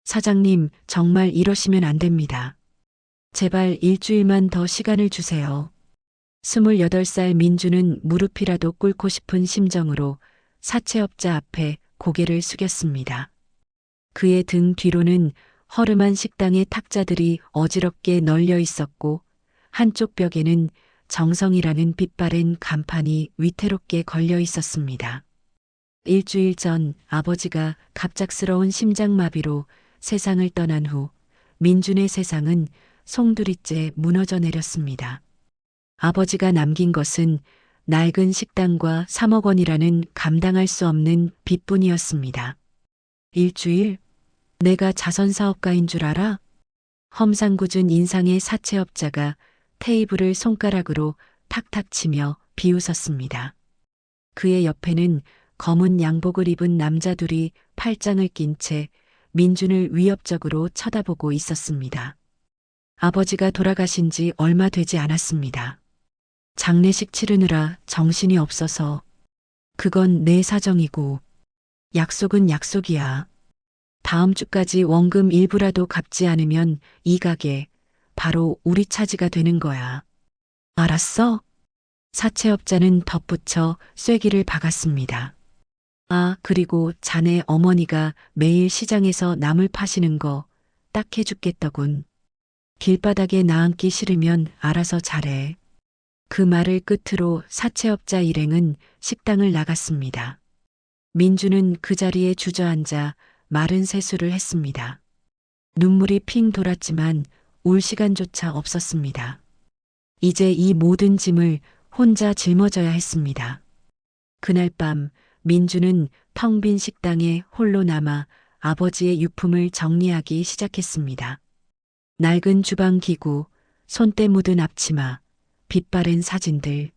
사장님, 정말 이러시면 안 됩니다. 제발 일주일만 더 시간을 주세요. 28살 민주는 무릎이라도 꿇고 싶은 심정으로 사채업자 앞에 고개를 숙였습니다. 그의 등 뒤로는 허름한 식당의 탁자들이 어지럽게 널려 있었고 한쪽 벽에는 정성이라는 빛바랜 간판이 위태롭게 걸려 있었습니다. 일주일 전 아버지가 갑작스러운 심장마비로 세상을 떠난 후 민준의 세상은 송두리째 무너져 내렸습니다. 아버지가 남긴 것은 낡은 식당과 3억 원이라는 감당할 수 없는 빚뿐이었습니다. 일주일? 내가 자선사업가인 줄 알아? 험상궂은 인상의 사채업자가 테이블을 손가락으로 탁탁 치며 비웃었습니다. 그의 옆에는 검은 양복을 입은 남자 둘이 팔짱을 낀 채 민준을 위협적으로 쳐다보고 있었습니다. 아버지가 돌아가신 지 얼마 되지 않았습니다. 장례식 치르느라 정신이 없어서. 그건 내 사정이고 약속은 약속이야. 다음 주까지 원금 일부라도 갚지 않으면 이 가게 바로 우리 차지가 되는 거야. 알았어? 사채업자는 덧붙여 쐐기를 박았습니다. 아, 그리고 자네 어머니가 매일 시장에서 나물 파시는 거 딱 해죽겠더군. 길바닥에 나앉기 싫으면 알아서 잘해. 그 말을 끝으로 사채업자 일행은 식당을 나갔습니다. 민주는 그 자리에 주저앉아 마른 세수를 했습니다. 눈물이 핑 돌았지만 울 시간조차 없었습니다. 이제 이 모든 짐을 혼자 짊어져야 했습니다. 그날 밤 민주는 텅 빈 식당에 홀로 남아 아버지의 유품을 정리하기 시작했습니다. 낡은 주방 기구, 손때 묻은 앞치마, 빛바랜 사진들.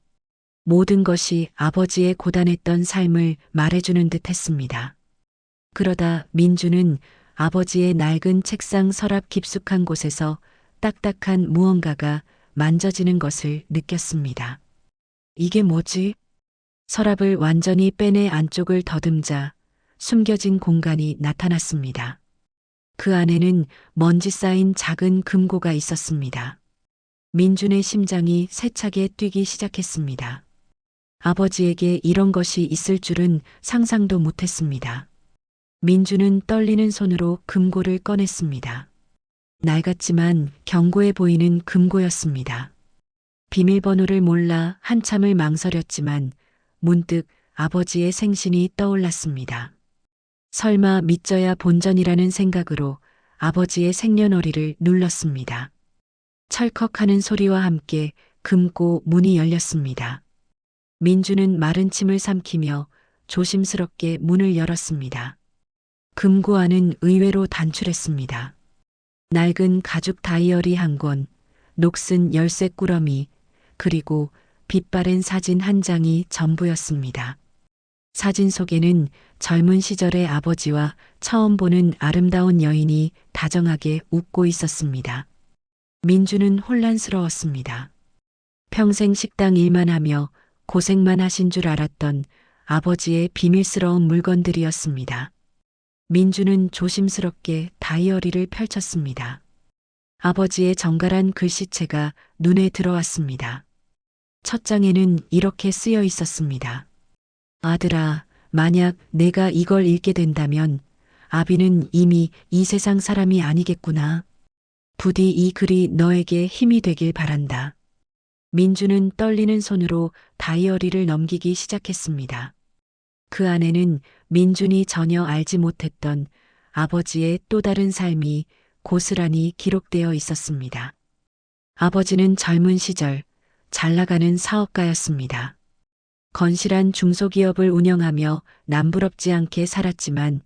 모든 것이 아버지의 고단했던 삶을 말해주는 듯 했습니다. 그러다 민주는 아버지의 낡은 책상 서랍 깊숙한 곳에서 딱딱한 무언가가 만져지는 것을 느꼈습니다. 이게 뭐지? 서랍을 완전히 빼내 안쪽을 더듬자 숨겨진 공간이 나타났습니다. 그 안에는 먼지 쌓인 작은 금고가 있었습니다. 민준의 심장이 세차게 뛰기 시작했습니다. 아버지에게 이런 것이 있을 줄은 상상도 못했습니다. 민주는 떨리는 손으로 금고를 꺼냈습니다. 낡았지만 견고해 보이는 금고였습니다. 비밀번호를 몰라 한참을 망설였지만 문득 아버지의 생신이 떠올랐습니다. 설마 믿져야 본전이라는 생각으로 아버지의 생년월일을 눌렀습니다. 철컥하는 소리와 함께 금고 문이 열렸습니다. 민주는 마른 침을 삼키며 조심스럽게 문을 열었습니다. 금고 안은 의외로 단출했습니다. 낡은 가죽 다이어리 한 권, 녹슨 열쇠 꾸러미, 그리고 빛바랜 사진 한 장이 전부였습니다. 사진 속에는 젊은 시절의 아버지와 처음 보는 아름다운 여인이 다정하게 웃고 있었습니다. 민주는 혼란스러웠습니다. 평생 식당 일만 하며 고생만 하신 줄 알았던 아버지의 비밀스러운 물건들이었습니다. 민주는 조심스럽게 다이어리를 펼쳤습니다. 아버지의 정갈한 글씨체가 눈에 들어왔습니다. 첫 장에는 이렇게 쓰여 있었습니다. 아들아, 만약 내가 이걸 읽게 된다면 아비는 이미 이 세상 사람이 아니겠구나. 부디 이 글이 너에게 힘이 되길 바란다. 민주는 떨리는 손으로 다이어리를 넘기기 시작했습니다. 그 안에는 민준이 전혀 알지 못했던 아버지의 또 다른 삶이 고스란히 기록되어 있었습니다. 아버지는 젊은 시절 잘 나가는 사업가였습니다. 건실한 중소기업을 운영하며 남부럽지 않게 살았지만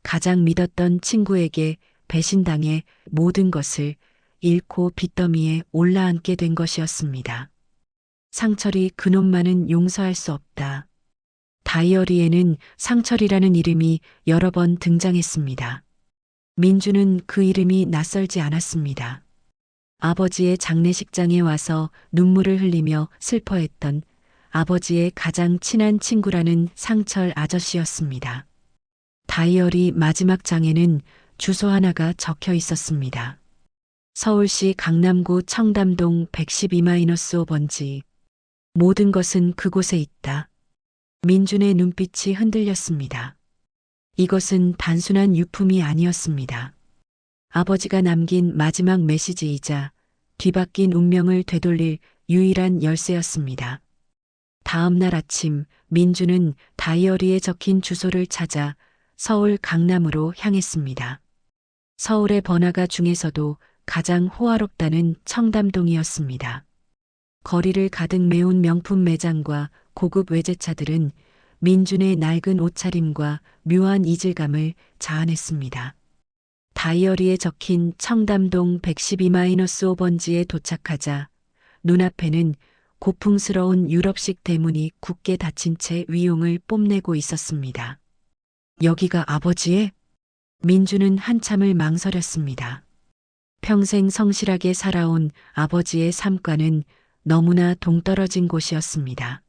가장 믿었던 친구에게 배신당해 모든 것을 잃고 빚더미에 올라앉게 된 것이었습니다. 상철이 그놈만은 용서할 수 없다. 다이어리에는 상철이라는 이름이 여러 번 등장했습니다. 민주는 그 이름이 낯설지 않았습니다. 아버지의 장례식장에 와서 눈물을 흘리며 슬퍼했던 아버지의 가장 친한 친구라는 상철 아저씨였습니다. 다이어리 마지막 장에는 주소 하나가 적혀 있었습니다. 서울시 강남구 청담동 112-5번지. 모든 것은 그곳에 있다. 민준의 눈빛이 흔들렸습니다. 이것은 단순한 유품이 아니었습니다. 아버지가 남긴 마지막 메시지이자 뒤바뀐 운명을 되돌릴 유일한 열쇠였습니다. 다음 날 아침 민주는 다이어리에 적힌 주소를 찾아 서울 강남으로 향했습니다. 서울의 번화가 중에서도 가장 호화롭다는 청담동이었습니다. 거리를 가득 메운 명품 매장과 고급 외제차들은 민준의 낡은 옷차림과 묘한 이질감을 자아냈습니다. 다이어리에 적힌 청담동 112-5번지에 도착하자 눈앞에는 고풍스러운 유럽식 대문이 굳게 닫힌 채 위용을 뽐내고 있었습니다. 여기가 아버지의? 민주는 한참을 망설였습니다. 평생 성실하게 살아온 아버지의 삶과는 너무나 동떨어진 곳이었습니다.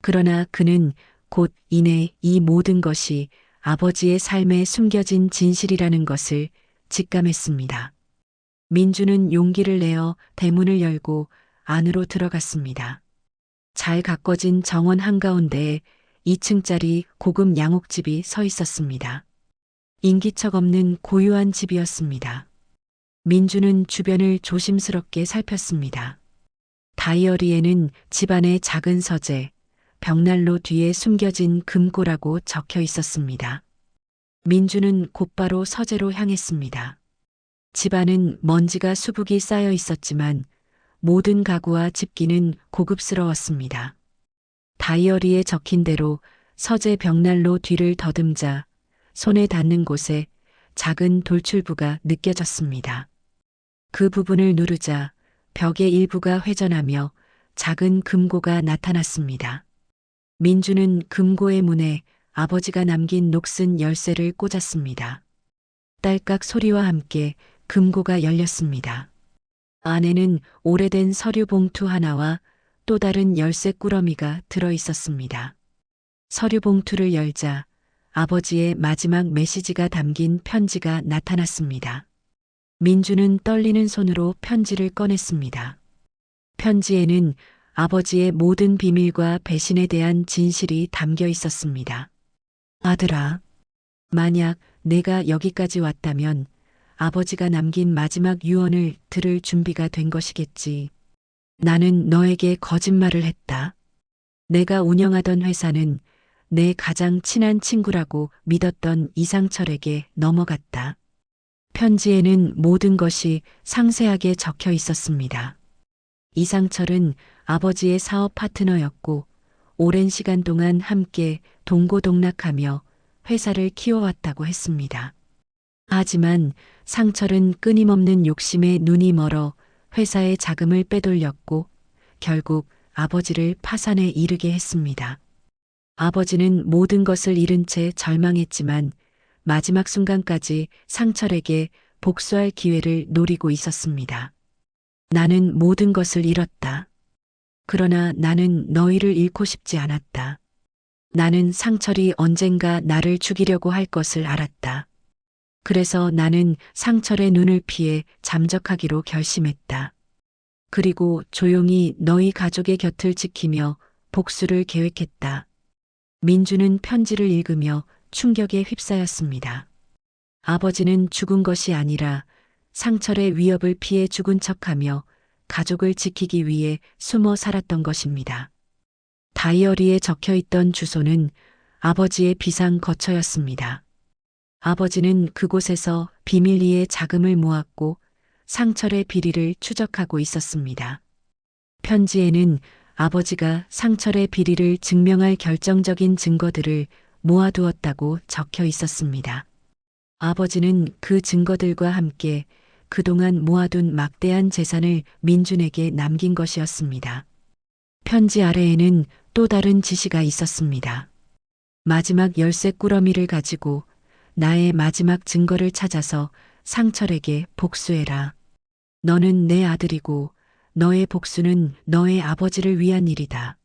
그러나 그는 곧 이내 이 모든 것이 아버지의 삶에 숨겨진 진실이라는 것을 직감했습니다. 민주는 용기를 내어 대문을 열고 안으로 들어갔습니다. 잘 가꿔진 정원 한가운데에 2층짜리 고급 양옥집이 서 있었습니다. 인기척 없는 고요한 집이었습니다. 민주는 주변을 조심스럽게 살폈습니다. 다이어리에는 집안의 작은 서재, 벽난로 뒤에 숨겨진 금고라고 적혀 있었습니다. 민주는 곧바로 서재로 향했습니다. 집안은 먼지가 수북이 쌓여 있었지만 모든 가구와 집기는 고급스러웠습니다. 다이어리에 적힌 대로 서재 벽난로 뒤를 더듬자 손에 닿는 곳에 작은 돌출부가 느껴졌습니다. 그 부분을 누르자 벽의 일부가 회전하며 작은 금고가 나타났습니다. 민주는 금고의 문에 아버지가 남긴 녹슨 열쇠를 꽂았습니다. 딸깍 소리와 함께 금고가 열렸습니다. 안에는 오래된 서류 봉투 하나와 또 다른 열쇠 꾸러미가 들어 있었습니다. 서류 봉투를 열자 아버지의 마지막 메시지가 담긴 편지가 나타났습니다. 민주는 떨리는 손으로 편지를 꺼냈습니다. 편지에는 아버지의 모든 비밀과 배신에 대한 진실이 담겨 있었습니다. 아들아, 만약 내가 여기까지 왔다면 아버지가 남긴 마지막 유언을 들을 준비가 된 것이겠지. 나는 너에게 거짓말을 했다. 내가 운영하던 회사는 내 가장 친한 친구라고 믿었던 이상철에게 넘어갔다. 편지에는 모든 것이 상세하게 적혀 있었습니다. 이상철은 아버지의 사업 파트너였고 오랜 시간 동안 함께 동고동락하며 회사를 키워왔다고 했습니다. 하지만 상철은 끊임없는 욕심에 눈이 멀어 회사의 자금을 빼돌렸고 결국 아버지를 파산에 이르게 했습니다. 아버지는 모든 것을 잃은 채 절망했지만 마지막 순간까지 상철에게 복수할 기회를 노리고 있었습니다. 나는 모든 것을 잃었다. 그러나 나는 너희를 잃고 싶지 않았다. 나는 상철이 언젠가 나를 죽이려고 할 것을 알았다. 그래서 나는 상철의 눈을 피해 잠적하기로 결심했다. 그리고 조용히 너희 가족의 곁을 지키며 복수를 계획했다. 민주는 편지를 읽으며 충격에 휩싸였습니다. 아버지는 죽은 것이 아니라 상철의 위협을 피해 죽은 척하며 가족을 지키기 위해 숨어 살았던 것입니다. 다이어리에 적혀 있던 주소는 아버지의 비상 거처였습니다. 아버지는 그곳에서 비밀리에 자금을 모았고 상철의 비리를 추적하고 있었습니다. 편지에는 아버지가 상철의 비리를 증명할 결정적인 증거들을 모아두었다고 적혀 있었습니다. 아버지는 그 증거들과 함께 그동안 모아둔 막대한 재산을 민준에게 남긴 것이었습니다. 편지 아래에는 또 다른 지시가 있었습니다. 마지막 열쇠 꾸러미를 가지고 나의 마지막 증거를 찾아서 상철에게 복수해라. 너는 내 아들이고 너의 복수는 너의 아버지를 위한 일이다.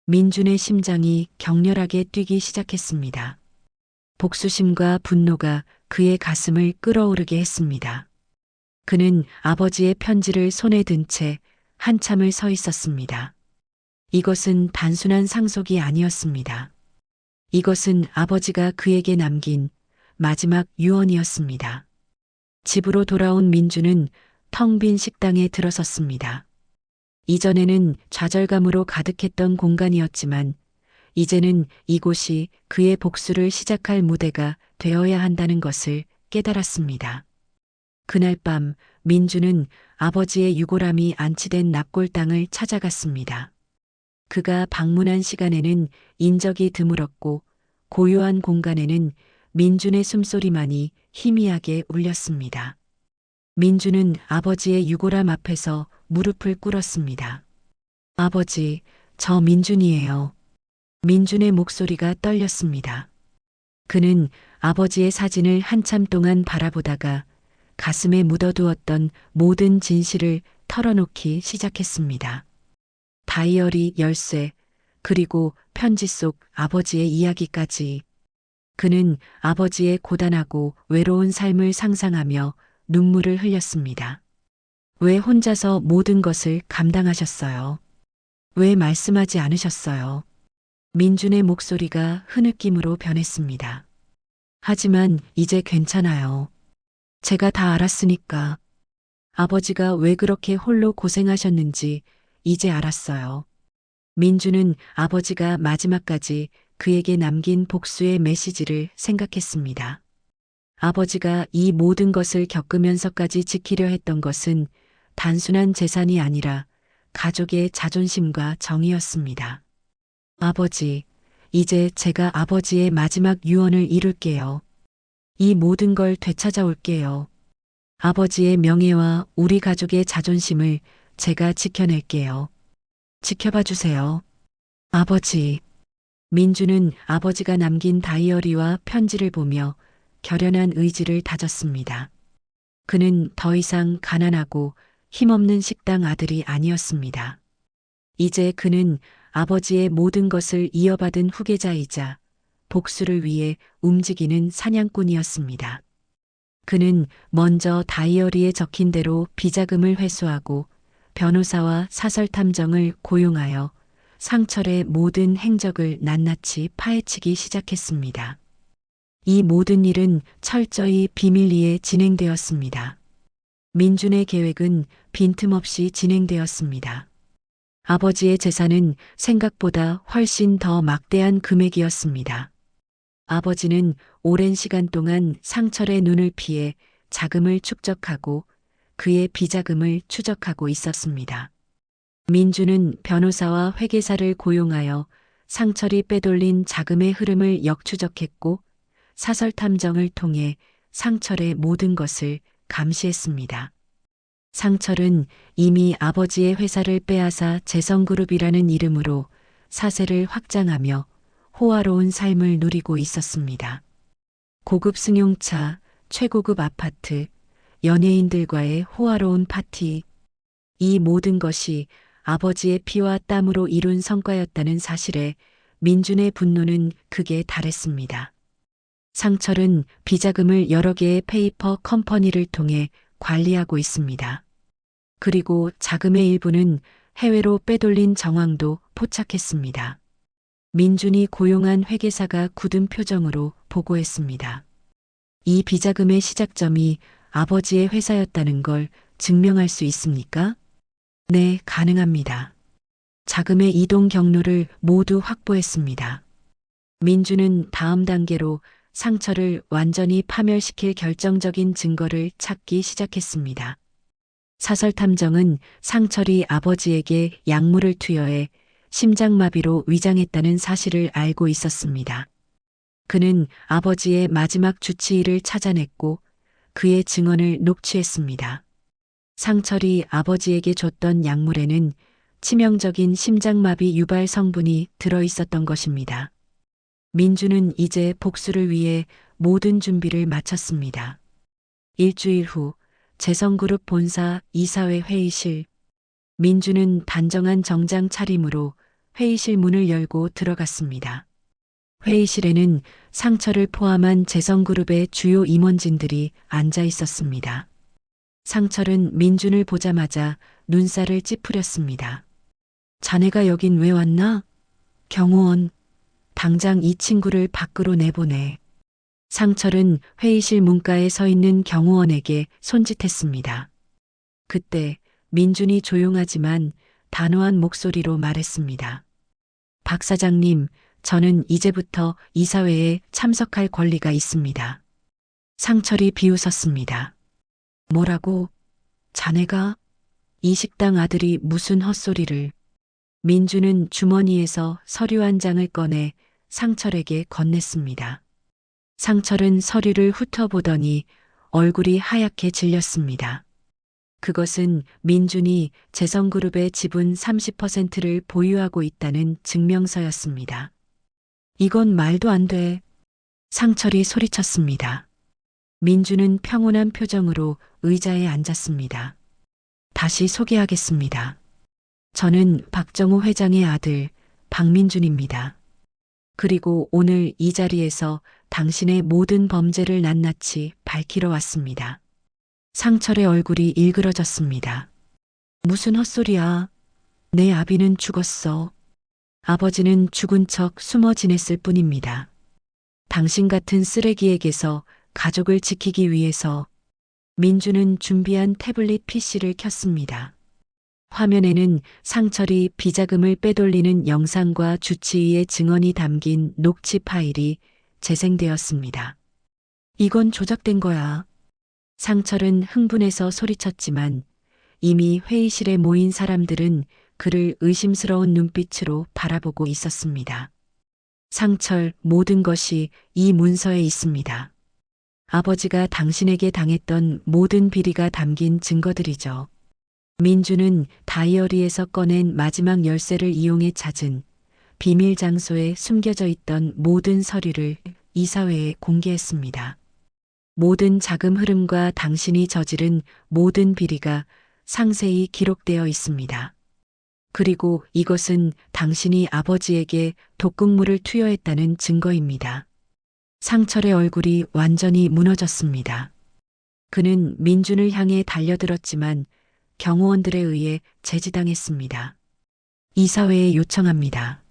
민준의 심장이 격렬하게 뛰기 시작했습니다. 복수심과 분노가 그의 가슴을 끓어오르게 했습니다. 그는 아버지의 편지를 손에 든 채 한참을 서 있었습니다. 이것은 단순한 상속이 아니었습니다. 이것은 아버지가 그에게 남긴 마지막 유언이었습니다. 집으로 돌아온 민주는 텅 빈 식당에 들어섰습니다. 이전에는 좌절감으로 가득했던 공간이었지만 이제는 이곳이 그의 복수를 시작할 무대가 되어야 한다는 것을 깨달았습니다. 그날 밤 민주는 아버지의 유골함이 안치된 납골 땅을 찾아갔습니다. 그가 방문한 시간에는 인적이 드물었고 고요한 공간에는 민준의 숨소리만이 희미하게 울렸습니다. 민주는 아버지의 유골함 앞에서 무릎을 꿇었습니다. 아버지, 저 민준이에요. 민준의 목소리가 떨렸습니다. 그는 아버지의 사진을 한참 동안 바라보다가 가슴에 묻어두었던 모든 진실을 털어놓기 시작했습니다. 다이어리 열쇠, 그리고 편지 속 아버지의 이야기까지. 그는 아버지의 고단하고 외로운 삶을 상상하며 눈물을 흘렸습니다. 왜 혼자서 모든 것을 감당하셨어요? 왜 말씀하지 않으셨어요? 민준의 목소리가 흐느낌으로 변했습니다. 하지만 이제 괜찮아요. 제가 다 알았으니까. 아버지가 왜 그렇게 홀로 고생하셨는지 이제 알았어요. 민주는 아버지가 마지막까지 그에게 남긴 복수의 메시지를 생각했습니다. 아버지가 이 모든 것을 겪으면서까지 지키려 했던 것은 단순한 재산이 아니라 가족의 자존심과 정의였습니다. 아버지, 이제 제가 아버지의 마지막 유언을 이룰게요. 이 모든 걸 되찾아올게요. 아버지의 명예와 우리 가족의 자존심을 제가 지켜낼게요. 지켜봐 주세요. 아버지. 민주는 아버지가 남긴 다이어리와 편지를 보며 결연한 의지를 다졌습니다. 그는 더 이상 가난하고 힘없는 식당 아들이 아니었습니다. 이제 그는 아버지의 모든 것을 이어받은 후계자이자 복수를 위해 움직이는 사냥꾼이었습니다. 그는 먼저 다이어리에 적힌 대로 비자금을 회수하고 변호사와 사설탐정을 고용하여 상철의 모든 행적을 낱낱이 파헤치기 시작했습니다. 이 모든 일은 철저히 비밀리에 진행되었습니다. 민준의 계획은 빈틈없이 진행되었습니다. 아버지의 재산은 생각보다 훨씬 더 막대한 금액이었습니다. 아버지는 오랜 시간 동안 상철의 눈을 피해 자금을 축적하고 그의 비자금을 추적하고 있었습니다. 민주는 변호사와 회계사를 고용하여 상철이 빼돌린 자금의 흐름을 역추적했고 사설탐정을 통해 상철의 모든 것을 감시했습니다. 상철은 이미 아버지의 회사를 빼앗아 재성그룹이라는 이름으로 사세를 확장하며 호화로운 삶을 누리고 있었습니다. 고급 승용차, 최고급 아파트, 연예인들과의 호화로운 파티, 이 모든 것이 아버지의 피와 땀으로 이룬 성과였다는 사실에 민준의 분노는 극에 달했습니다. 상철은 비자금을 여러 개의 페이퍼 컴퍼니를 통해 관리하고 있습니다. 그리고 자금의 일부는 해외로 빼돌린 정황도 포착했습니다. 민준이 고용한 회계사가 굳은 표정으로 보고했습니다. 이 비자금의 시작점이 아버지의 회사였다는 걸 증명할 수 있습니까? 네, 가능합니다. 자금의 이동 경로를 모두 확보했습니다. 민주는 다음 단계로 상철을 완전히 파멸시킬 결정적인 증거를 찾기 시작했습니다. 사설탐정은 상철이 아버지에게 약물을 투여해 심장마비로 위장했다는 사실을 알고 있었습니다. 그는 아버지의 마지막 주치의를 찾아냈고 그의 증언을 녹취했습니다. 상철이 아버지에게 줬던 약물에는 치명적인 심장마비 유발 성분이 들어있었던 것입니다. 민주는 이제 복수를 위해 모든 준비를 마쳤습니다. 일주일 후 재성그룹 본사 이사회 회의실. 민주는 단정한 정장 차림으로 회의실 문을 열고 들어갔습니다. 회의실에는 상철을 포함한 재성그룹의 주요 임원진들이 앉아 있었습니다. 상철은 민준을 보자마자 눈살을 찌푸렸습니다. 자네가 여긴 왜 왔나? 경호원, 당장 이 친구를 밖으로 내보내. 상철은 회의실 문가에 서 있는 경호원에게 손짓했습니다. 그때 민준이 조용하지만 단호한 목소리로 말했습니다. 박 사장님, 저는 이제부터 이사회에 참석할 권리가 있습니다. 상철이 비웃었습니다. 뭐라고? 자네가? 이 식당 아들이 무슨 헛소리를. 민준은 주머니에서 서류 한 장을 꺼내 상철에게 건넸습니다. 상철은 서류를 훑어보더니 얼굴이 하얗게 질렸습니다. 그것은 민준이 재성그룹의 지분 30%를 보유하고 있다는 증명서였습니다. 이건 말도 안 돼. 상철이 소리쳤습니다. 민준은 평온한 표정으로 의자에 앉았습니다. 다시 소개하겠습니다. 저는 박정호 회장의 아들 박민준입니다. 그리고 오늘 이 자리에서 당신의 모든 범죄를 낱낱이 밝히러 왔습니다. 상철의 얼굴이 일그러졌습니다. 무슨 헛소리야. 내 아비는 죽었어. 아버지는 죽은 척 숨어 지냈을 뿐입니다. 당신 같은 쓰레기에게서 가족을 지키기 위해서. 민준은 준비한 태블릿 PC를 켰습니다. 화면에는 상철이 비자금을 빼돌리는 영상과 주치의의 증언이 담긴 녹취 파일이 재생되었습니다. 이건 조작된 거야. 상철은 흥분해서 소리쳤지만 이미 회의실에 모인 사람들은 그를 의심스러운 눈빛으로 바라보고 있었습니다. 상철, 모든 것이 이 문서에 있습니다. 아버지가 당신에게 당했던 모든 비리가 담긴 증거들이죠. 민주는 다이어리에서 꺼낸 마지막 열쇠를 이용해 찾은 비밀 장소에 숨겨져 있던 모든 서류를 이사회에 공개했습니다. 모든 자금 흐름과 당신이 저지른 모든 비리가 상세히 기록되어 있습니다. 그리고 이것은 당신이 아버지에게 독극물을 투여했다는 증거입니다. 상철의 얼굴이 완전히 무너졌습니다. 그는 민준을 향해 달려들었지만 경호원들에 의해 제지당했습니다. 이사회에 요청합니다.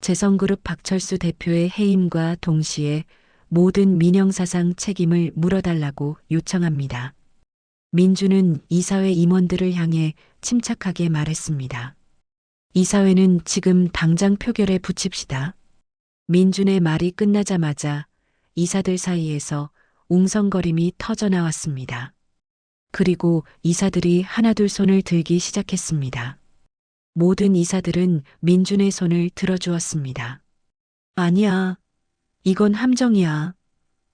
재성그룹 박철수 대표의 해임과 동시에 모든 민영사상 책임을 물어달라고 요청합니다. 민준은 이사회 임원들을 향해 침착하게 말했습니다. 이사회는 지금 당장 표결에 붙입시다. 민준의 말이 끝나자마자 이사들 사이에서 웅성거림이 터져나왔습니다. 그리고 이사들이 하나둘 손을 들기 시작했습니다. 모든 이사들은 민준의 손을 들어주었습니다. 아니야. 이건 함정이야.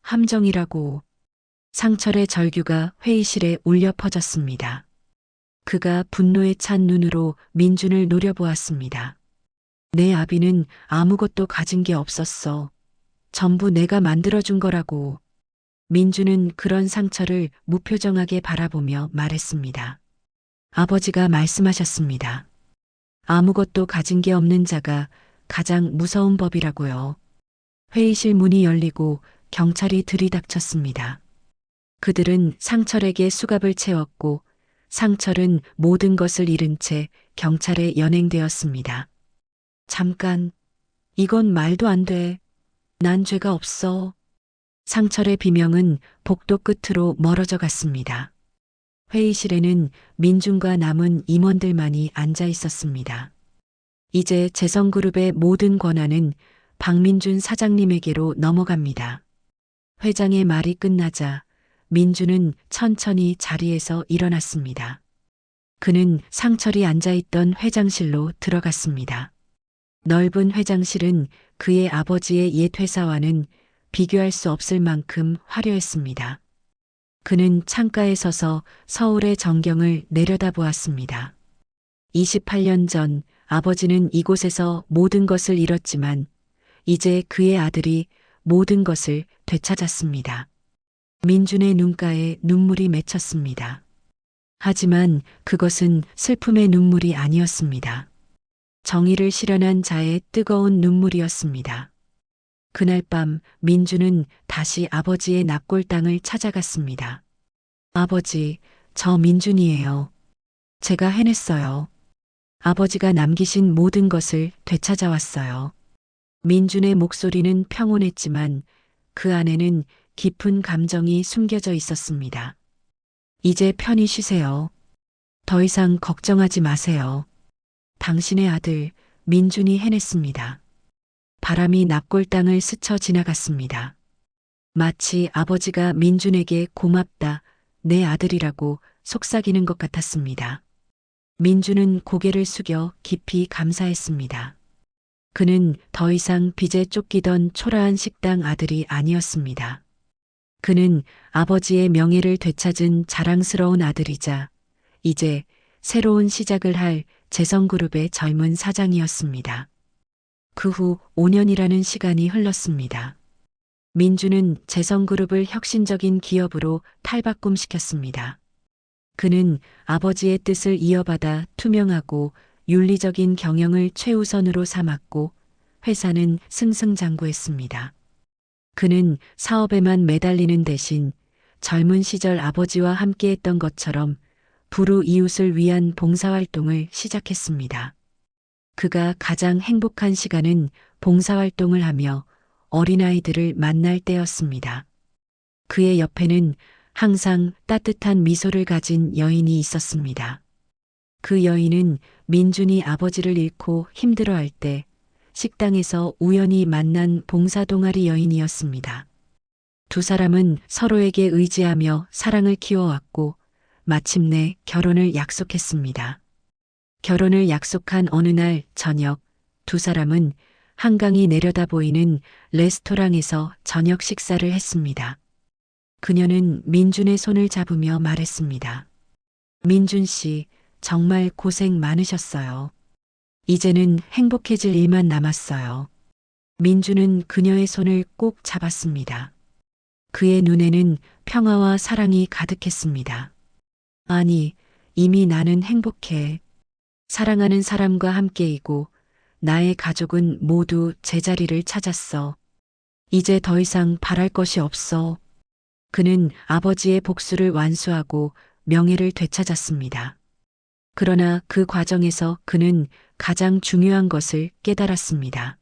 함정이라고. 상철의 절규가 회의실에 울려 퍼졌습니다. 그가 분노에 찬 눈으로 민준을 노려보았습니다. 내 아비는 아무것도 가진 게 없었어. 전부 내가 만들어준 거라고. 민준은 그런 상철을 무표정하게 바라보며 말했습니다. 아버지가 말씀하셨습니다. 아무것도 가진 게 없는 자가 가장 무서운 법이라고요. 회의실 문이 열리고 경찰이 들이닥쳤습니다. 그들은 상철에게 수갑을 채웠고 상철은 모든 것을 잃은 채 경찰에 연행되었습니다. 잠깐, 이건 말도 안 돼. 난 죄가 없어. 상철의 비명은 복도 끝으로 멀어져 갔습니다. 회의실에는 민준과 남은 임원들만이 앉아 있었습니다. 이제 재성그룹의 모든 권한은 박민준 사장님에게로 넘어갑니다. 회장의 말이 끝나자 민준은 천천히 자리에서 일어났습니다. 그는 상철이 앉아있던 회장실로 들어갔습니다. 넓은 회장실은 그의 아버지의 옛 회사와는 비교할 수 없을 만큼 화려했습니다. 그는 창가에 서서 서울의 전경을 내려다보았습니다. 28년 전 아버지는 이곳에서 모든 것을 잃었지만 이제 그의 아들이 모든 것을 되찾았습니다. 민준의 눈가에 눈물이 맺혔습니다. 하지만 그것은 슬픔의 눈물이 아니었습니다. 정의를 실현한 자의 뜨거운 눈물이었습니다. 그날 밤 민주는 다시 아버지의 납골 땅을 찾아갔습니다. 아버지, 저 민준이에요. 제가 해냈어요. 아버지가 남기신 모든 것을 되찾아왔어요. 민준의 목소리는 평온했지만 그 안에는 깊은 감정이 숨겨져 있었습니다. 이제 편히 쉬세요. 더 이상 걱정하지 마세요. 당신의 아들 민준이 해냈습니다. 바람이 납골 땅을 스쳐 지나갔습니다. 마치 아버지가 민준에게 고맙다, 내 아들이라고 속삭이는 것 같았습니다. 민준은 고개를 숙여 깊이 감사했습니다. 그는 더 이상 빚에 쫓기던 초라한 식당 아들이 아니었습니다. 그는 아버지의 명예를 되찾은 자랑스러운 아들이자 이제 새로운 시작을 할 재성그룹의 젊은 사장이었습니다. 그 후 5년이라는 시간이 흘렀습니다. 민주는 재성그룹을 혁신적인 기업으로 탈바꿈시켰습니다. 그는 아버지의 뜻을 이어받아 투명하고 윤리적인 경영을 최우선으로 삼았고 회사는 승승장구했습니다. 그는 사업에만 매달리는 대신 젊은 시절 아버지와 함께했던 것처럼 불우이웃을 위한 봉사활동을 시작했습니다. 그가 가장 행복한 시간은 봉사활동을 하며 어린아이들을 만날 때였습니다. 그의 옆에는 항상 따뜻한 미소를 가진 여인이 있었습니다. 그 여인은 민준이 아버지를 잃고 힘들어할 때 식당에서 우연히 만난 봉사동아리 여인이었습니다. 두 사람은 서로에게 의지하며 사랑을 키워왔고 마침내 결혼을 약속했습니다. 결혼을 약속한 어느 날 저녁 두 사람은 한강이 내려다 보이는 레스토랑에서 저녁 식사를 했습니다. 그녀는 민준의 손을 잡으며 말했습니다. 민준 씨, 정말 고생 많으셨어요. 이제는 행복해질 일만 남았어요. 민준은 그녀의 손을 꼭 잡았습니다. 그의 눈에는 평화와 사랑이 가득했습니다. 아니, 이미 나는 행복해. 사랑하는 사람과 함께이고 나의 가족은 모두 제자리를 찾았어. 이제 더 이상 바랄 것이 없어. 그는 아버지의 복수를 완수하고 명예를 되찾았습니다. 그러나 그 과정에서 그는 가장 중요한 것을 깨달았습니다.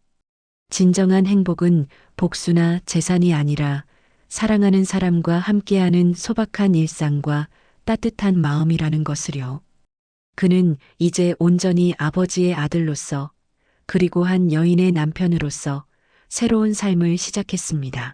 진정한 행복은 복수나 재산이 아니라 사랑하는 사람과 함께하는 소박한 일상과 따뜻한 마음이라는 것을요. 그는 이제 온전히 아버지의 아들로서 그리고 한 여인의 남편으로서 새로운 삶을 시작했습니다.